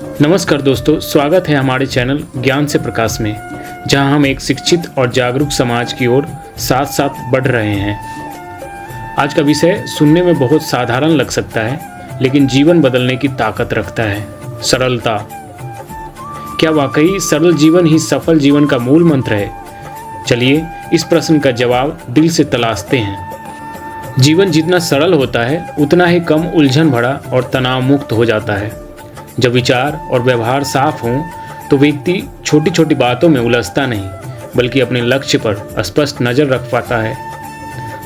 नमस्कार दोस्तों, स्वागत है हमारे चैनल ज्ञान से प्रकाश में, जहां हम एक शिक्षित और जागरूक समाज की ओर साथ साथ बढ़ रहे हैं। आज का विषय सुनने में बहुत साधारण लग सकता है, लेकिन जीवन बदलने की ताकत रखता है। सरलता। क्या वाकई सरल जीवन ही सफल जीवन का मूल मंत्र है? चलिए इस प्रश्न का जवाब दिल से तलाशते हैं। जीवन जितना सरल होता है उतना ही कम उलझन भरा और तनाव मुक्त हो जाता है। जब विचार और व्यवहार साफ हों तो व्यक्ति छोटी छोटी बातों में उलझता नहीं, बल्कि अपने लक्ष्य पर स्पष्ट नज़र रख पाता है।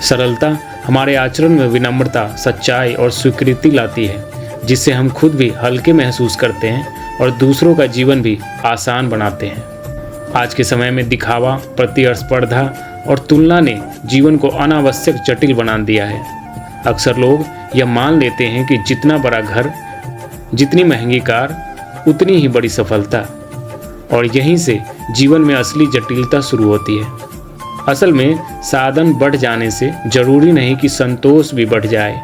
सरलता हमारे आचरण में विनम्रता, सच्चाई और स्वीकृति लाती है, जिससे हम खुद भी हल्के महसूस करते हैं और दूसरों का जीवन भी आसान बनाते हैं। आज के समय में दिखावा, प्रतिस्पर्धा और तुलना ने जीवन को अनावश्यक जटिल बना दिया है। अक्सर लोग यह मान लेते हैं कि जितना बड़ा घर, जितनी महंगी कार, उतनी ही बड़ी सफलता, और यहीं से जीवन में असली जटिलता शुरू होती है। असल में साधन बढ़ जाने से जरूरी नहीं कि संतोष भी बढ़ जाए।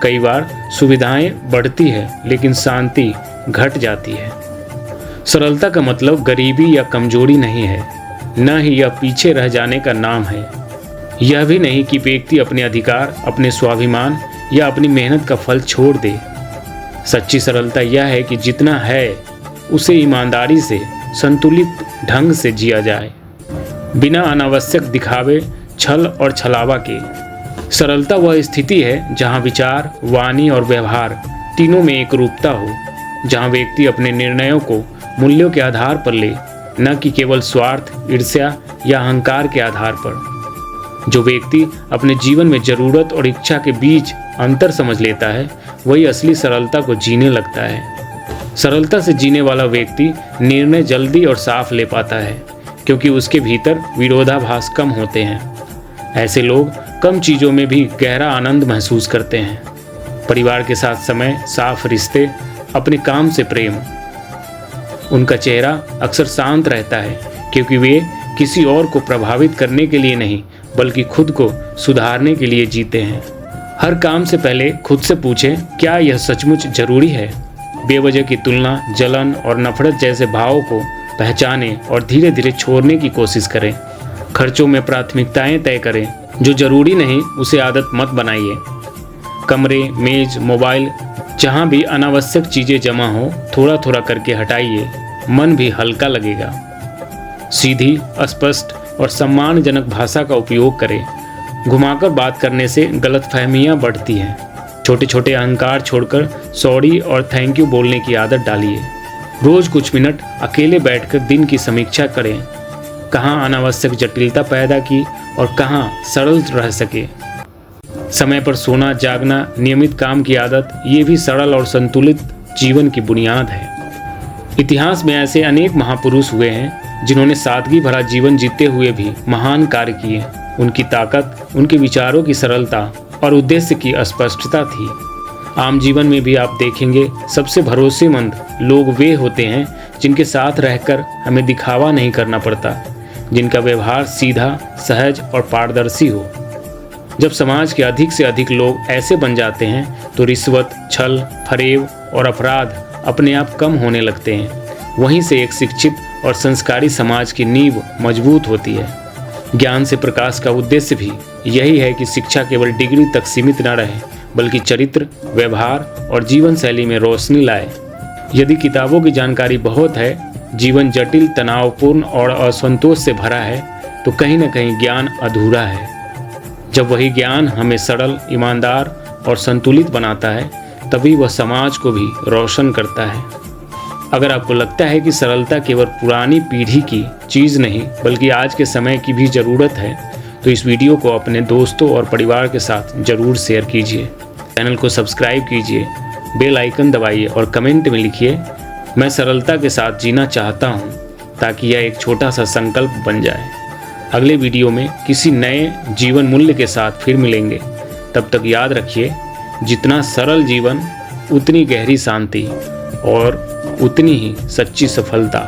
कई बार सुविधाएं बढ़ती है लेकिन शांति घट जाती है। सरलता का मतलब गरीबी या कमजोरी नहीं है, न ही यह पीछे रह जाने का नाम है। यह भी नहीं कि व्यक्ति अपने अधिकार, अपने स्वाभिमान या अपनी मेहनत का फल छोड़ दे। सच्ची सरलता यह है कि जितना है उसे ईमानदारी से, संतुलित ढंग से जिया जाए, बिना अनावश्यक दिखावे, छल और छलावा के। सरलता वह स्थिति है जहां विचार, वाणी और व्यवहार तीनों में एक रूपता हो, जहां व्यक्ति अपने निर्णयों को मूल्यों के आधार पर ले, न कि केवल स्वार्थ, ईर्ष्या या अहंकार के आधार पर। जो व्यक्ति अपने जीवन में जरूरत और इच्छा के बीच अंतर समझ लेता है, वही असली सरलता को जीने लगता है। सरलता से जीने वाला व्यक्ति निर्णय जल्दी और साफ ले पाता है, क्योंकि उसके भीतर विरोधाभास कम होते हैं। ऐसे लोग कम चीज़ों में भी गहरा आनंद महसूस करते हैं। परिवार के साथ समय, साफ रिश्ते, अपने काम से प्रेम। उनका चेहरा अक्सर शांत रहता है, क्योंकि वे किसी और को प्रभावित करने के लिए नहीं, बल्कि खुद को सुधारने के लिए जीते हैं। हर काम से पहले खुद से पूछें, क्या यह सचमुच जरूरी है? बेवजह की तुलना, जलन और नफरत जैसे भावों को पहचानें और धीरे धीरे छोड़ने की कोशिश करें। खर्चों में प्राथमिकताएं तय करें। जो जरूरी नहीं उसे आदत मत बनाइए। कमरे, मेज, मोबाइल, जहां भी अनावश्यक चीज़ें जमा हो, थोड़ा थोड़ा करके हटाइए। मन भी हल्का लगेगा। सीधी, स्पष्ट और सम्मानजनक भाषा का उपयोग करें। घुमाकर बात करने से गलतफहमियां बढ़ती हैं। छोटे छोटे अहंकार छोड़कर सॉरी और थैंक यू बोलने की आदत डालिए। रोज कुछ मिनट अकेले बैठकर दिन की समीक्षा करें। कहाँ अनावश्यक जटिलता पैदा की और कहाँ सरल रह सके। समय पर सोना, जागना, नियमित काम की आदत, ये भी सरल और संतुलित जीवन की बुनियाद है। इतिहास में ऐसे अनेक महापुरुष हुए हैं जिन्होंने सादगी भरा जीवन जीते हुए भी महान कार्य किए। उनकी ताकत उनके विचारों की सरलता और उद्देश्य की स्पष्टता थी। आम जीवन में भी आप देखेंगे, सबसे भरोसेमंद लोग वे होते हैं जिनके साथ रहकर हमें दिखावा नहीं करना पड़ता, जिनका व्यवहार सीधा, सहज और पारदर्शी हो। जब समाज के अधिक से अधिक लोग ऐसे बन जाते हैं तो रिश्वत, छल, फरेब और अपराध अपने आप कम होने लगते हैं। वहीं से एक शिक्षित और संस्कारी समाज की नींव मजबूत होती है। ज्ञान से प्रकाश का उद्देश्य भी यही है कि शिक्षा केवल डिग्री तक सीमित न रहे, बल्कि चरित्र, व्यवहार और जीवन शैली में रोशनी लाए। यदि किताबों की जानकारी बहुत है, जीवन जटिल, तनावपूर्ण और असंतोष से भरा है, तो कहीं न कहीं ज्ञान अधूरा है। जब वही ज्ञान हमें सरल, ईमानदार और संतुलित बनाता है, तभी वह समाज को भी रोशन करता है। अगर आपको लगता है कि सरलता केवल पुरानी पीढ़ी की चीज़ नहीं, बल्कि आज के समय की भी ज़रूरत है, तो इस वीडियो को अपने दोस्तों और परिवार के साथ ज़रूर शेयर कीजिए। चैनल को सब्सक्राइब कीजिए, बेल आइकन दबाइए और कमेंट में लिखिए, मैं सरलता के साथ जीना चाहता हूँ, ताकि यह एक छोटा सा संकल्प बन जाए। अगले वीडियो में किसी नए जीवन मूल्य के साथ फिर मिलेंगे। तब तक याद रखिए, जितना सरल जीवन, उतनी गहरी शांति और उतनी ही सच्ची सफलता।